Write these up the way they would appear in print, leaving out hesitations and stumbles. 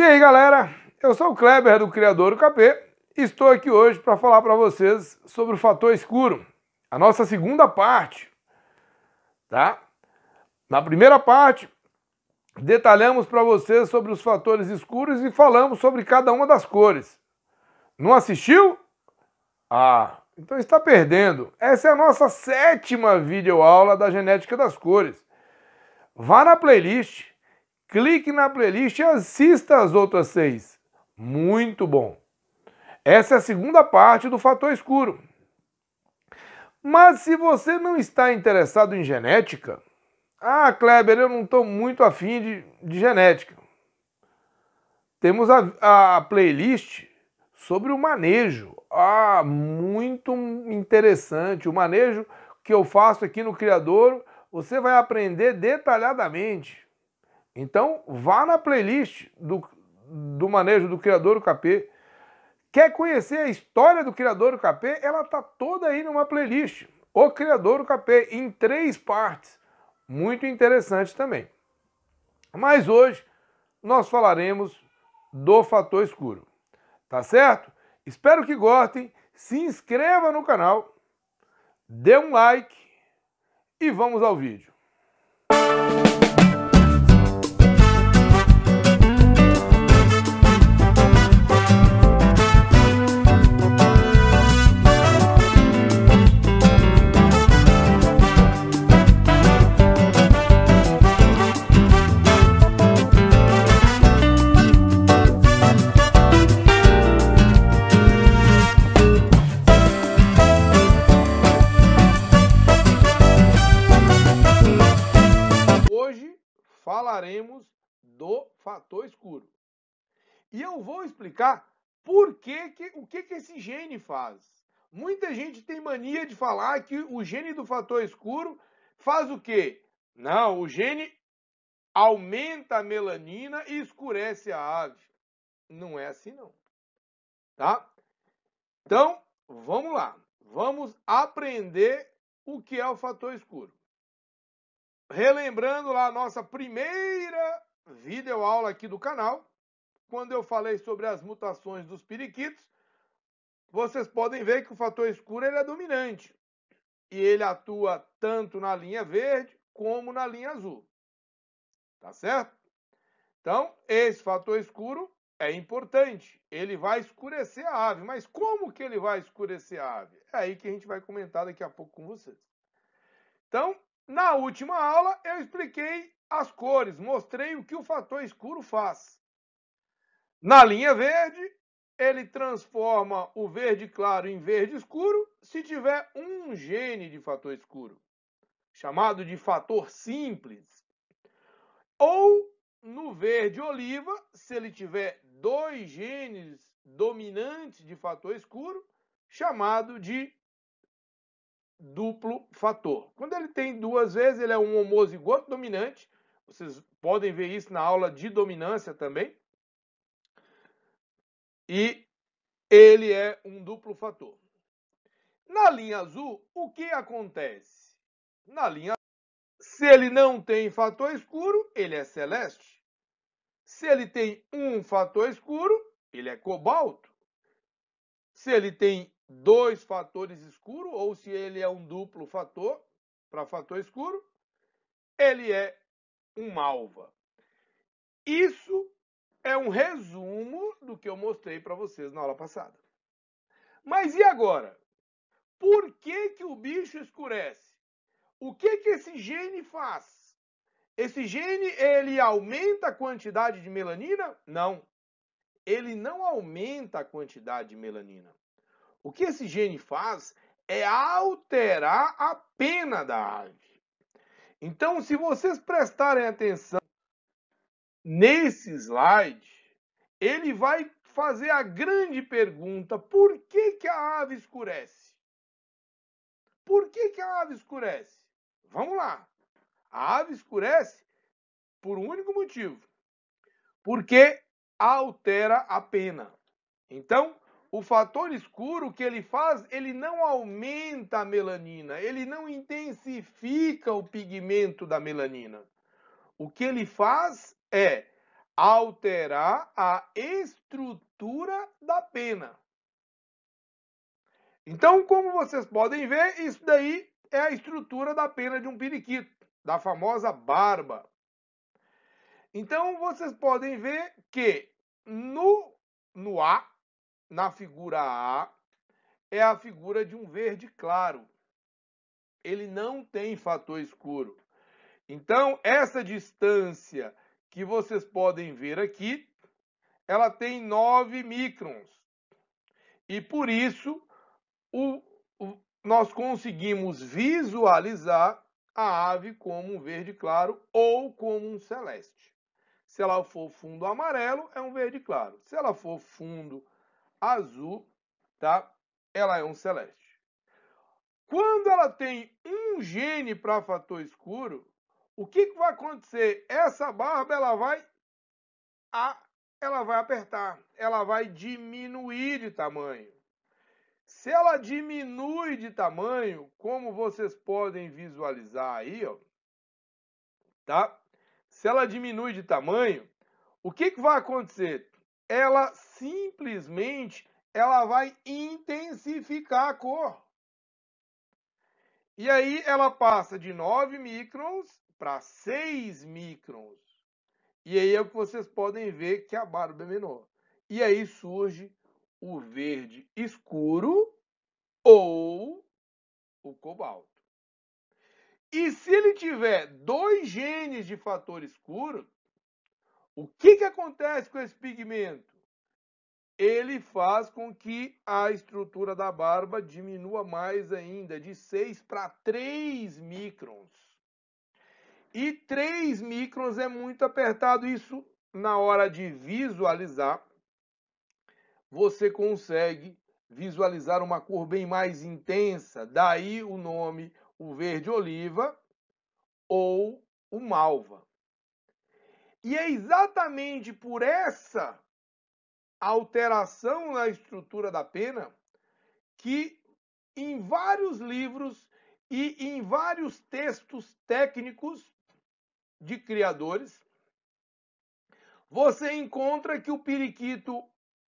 E aí, galera, eu sou o Kleber do Criador UKP e estou aqui hoje para falar para vocês sobre o fator escuro, a nossa segunda parte, tá? Na primeira parte, detalhamos para vocês sobre os fatores escuros e falamos sobre cada uma das cores. Não assistiu? Então está perdendo. Essa é a nossa 7ª videoaula da genética das cores. Vá na playlist, clique na playlist e assista as outras 6. Muito bom. Essa é a segunda parte do fator escuro. Mas se você não está interessado em genética, Kleber, eu não estou muito afim de genética. Temos a playlist sobre o manejo. Muito interessante. O manejo que eu faço aqui no Criador, você vai aprender detalhadamente. Então, vá na playlist do manejo do Criador UKP. Quer conhecer a história do Criador UKP? Ela está toda aí numa playlist. O Criador UKP, em 3 partes. Muito interessante também. Mas hoje nós falaremos do fator escuro. Tá certo? Espero que gostem. Se inscreva no canal. Dê um like. E vamos ao vídeo. Falaremos do fator escuro. E eu vou explicar o que esse gene faz. Muita gente tem mania de falar que o gene do fator escuro faz o quê? Não, o gene aumenta a melanina e escurece a ave. Não é assim não. Tá? Então, vamos lá. Vamos aprender o que é o fator escuro. Relembrando lá a nossa primeira videoaula aqui do canal, quando eu falei sobre as mutações dos periquitos, vocês podem ver que o fator escuro ele é dominante. E ele atua tanto na linha verde como na linha azul. Tá certo? Então, esse fator escuro é importante. Ele vai escurecer a ave. Mas como que ele vai escurecer a ave? É aí que a gente vai comentar daqui a pouco com vocês. Então, na última aula, eu expliquei as cores, mostrei o que o fator escuro faz. Na linha verde, ele transforma o verde claro em verde escuro se tiver um gene de fator escuro, chamado de fator simples. Ou no verde oliva, se ele tiver 2 genes dominantes de fator escuro, chamado de duplo fator. Quando ele tem 2 vezes, ele é um homozigoto dominante. Vocês podem ver isso na aula de dominância também. E ele é um duplo fator. Na linha azul, o que acontece? Na linha azul, se ele não tem fator escuro, ele é celeste. Se ele tem um fator escuro, ele é cobalto. Se ele tem 2 fatores escuros, ou se ele é um duplo fator, para fator escuro, ele é um malva. Isso é um resumo do que eu mostrei para vocês na aula passada. Mas e agora? Por que o bicho escurece? O que esse gene faz? Esse gene, ele aumenta a quantidade de melanina? Não. Ele não aumenta a quantidade de melanina. O que esse gene faz é alterar a pena da ave. Então, se vocês prestarem atenção nesse slide, ele vai fazer a grande pergunta: por que a ave escurece? Por que a ave escurece? Vamos lá. A ave escurece por um único motivo. Porque altera a pena. Então, o fator escuro, o que ele faz, ele não aumenta a melanina, ele não intensifica o pigmento da melanina. O que ele faz é alterar a estrutura da pena. Então, como vocês podem ver, isso daí é a estrutura da pena de um periquito, da famosa barba. Então, vocês podem ver que no A, na figura A, é a figura de um verde claro. Ele não tem fator escuro. Então, essa distância que vocês podem ver aqui, ela tem 9 microns. E por isso, nós conseguimos visualizar a ave como um verde claro ou como um celeste. Se ela for fundo amarelo, é um verde claro. Se ela for fundo azul, tá? Ela é um celeste. Quando ela tem um gene para fator escuro, o que vai acontecer? Essa barba ela vai apertar, ela vai diminuir de tamanho. Se ela diminui de tamanho, como vocês podem visualizar aí, ó, tá? Se ela diminui de tamanho, o que vai acontecer? Ela simplesmente vai intensificar a cor. E aí ela passa de 9 microns para 6 microns. E aí é o que vocês podem ver que a barba é menor. E aí surge o verde escuro ou o cobalto. E se ele tiver 2 genes de fator escuro, o que acontece com esse pigmento? Ele faz com que a estrutura da barba diminua mais ainda, de 6 para 3 microns. E 3 microns é muito apertado. Isso, na hora de visualizar, você consegue visualizar uma cor bem mais intensa. Daí o nome, o verde oliva ou o malva. E é exatamente por essa alteração na estrutura da pena que em vários livros e em vários textos técnicos de criadores, você encontra que o periquito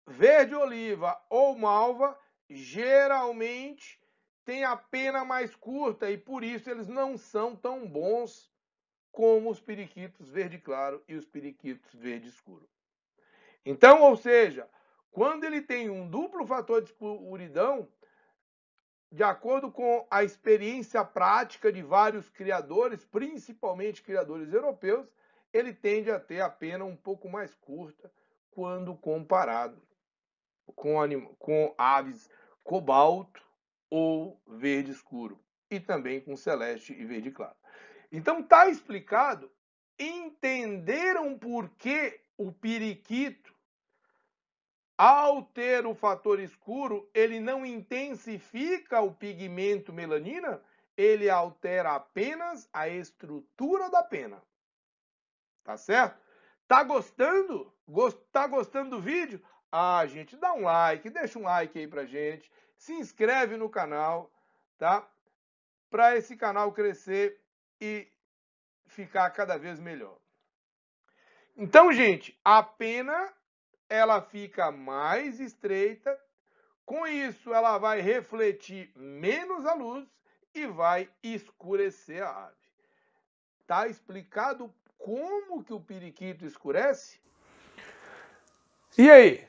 verde oliva ou malva geralmente tem a pena mais curta e por isso eles não são tão bons como os periquitos verde claro e os periquitos verde escuro. Então, ou seja, quando ele tem um duplo fator de escuridão, de acordo com a experiência prática de vários criadores, principalmente criadores europeus, ele tende a ter a pena um pouco mais curta quando comparado com aves cobalto ou verde escuro, e também com celeste e verde claro. Então está explicado, entenderam por que o periquito, ao ter o fator escuro, ele não intensifica o pigmento melanina, ele altera apenas a estrutura da pena. Tá certo? Tá gostando? Tá gostando do vídeo? Ah, gente, dá um like, deixa um like aí pra gente, se inscreve no canal, tá? Para esse canal crescer e ficar cada vez melhor. Então, gente, a pena ela fica mais estreita, com isso ela vai refletir menos a luz e vai escurecer a ave. Tá explicado como que o periquito escurece? E aí?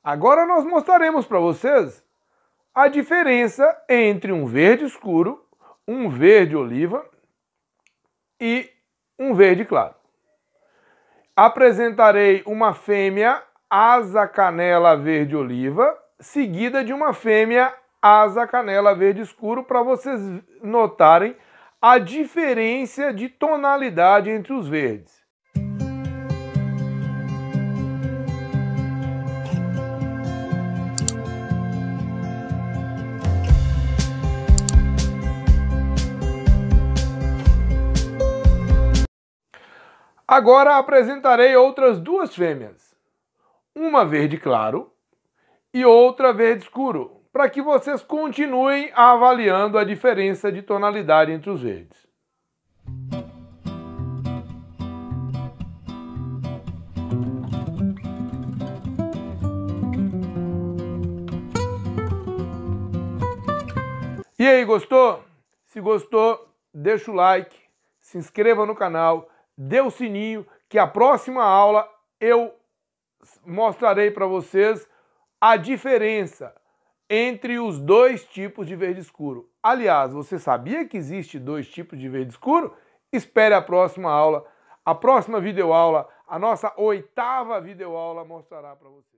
Agora nós mostraremos para vocês a diferença entre um verde escuro, um verde oliva e um verde claro. Apresentarei uma fêmea asa canela verde oliva, seguida de uma fêmea asa canela verde escuro, para vocês notarem a diferença de tonalidade entre os verdes. Agora apresentarei outras duas fêmeas, uma verde claro e outra verde escuro, para que vocês continuem avaliando a diferença de tonalidade entre os verdes. E aí, gostou? Se gostou, deixa o like, se inscreva no canal, dê o sininho, que a próxima aula eu mostrarei para vocês a diferença entre os dois tipos de verde escuro. Aliás, você sabia que existe dois tipos de verde escuro? Espere a próxima aula, a próxima videoaula, a nossa 8ª videoaula mostrará para você.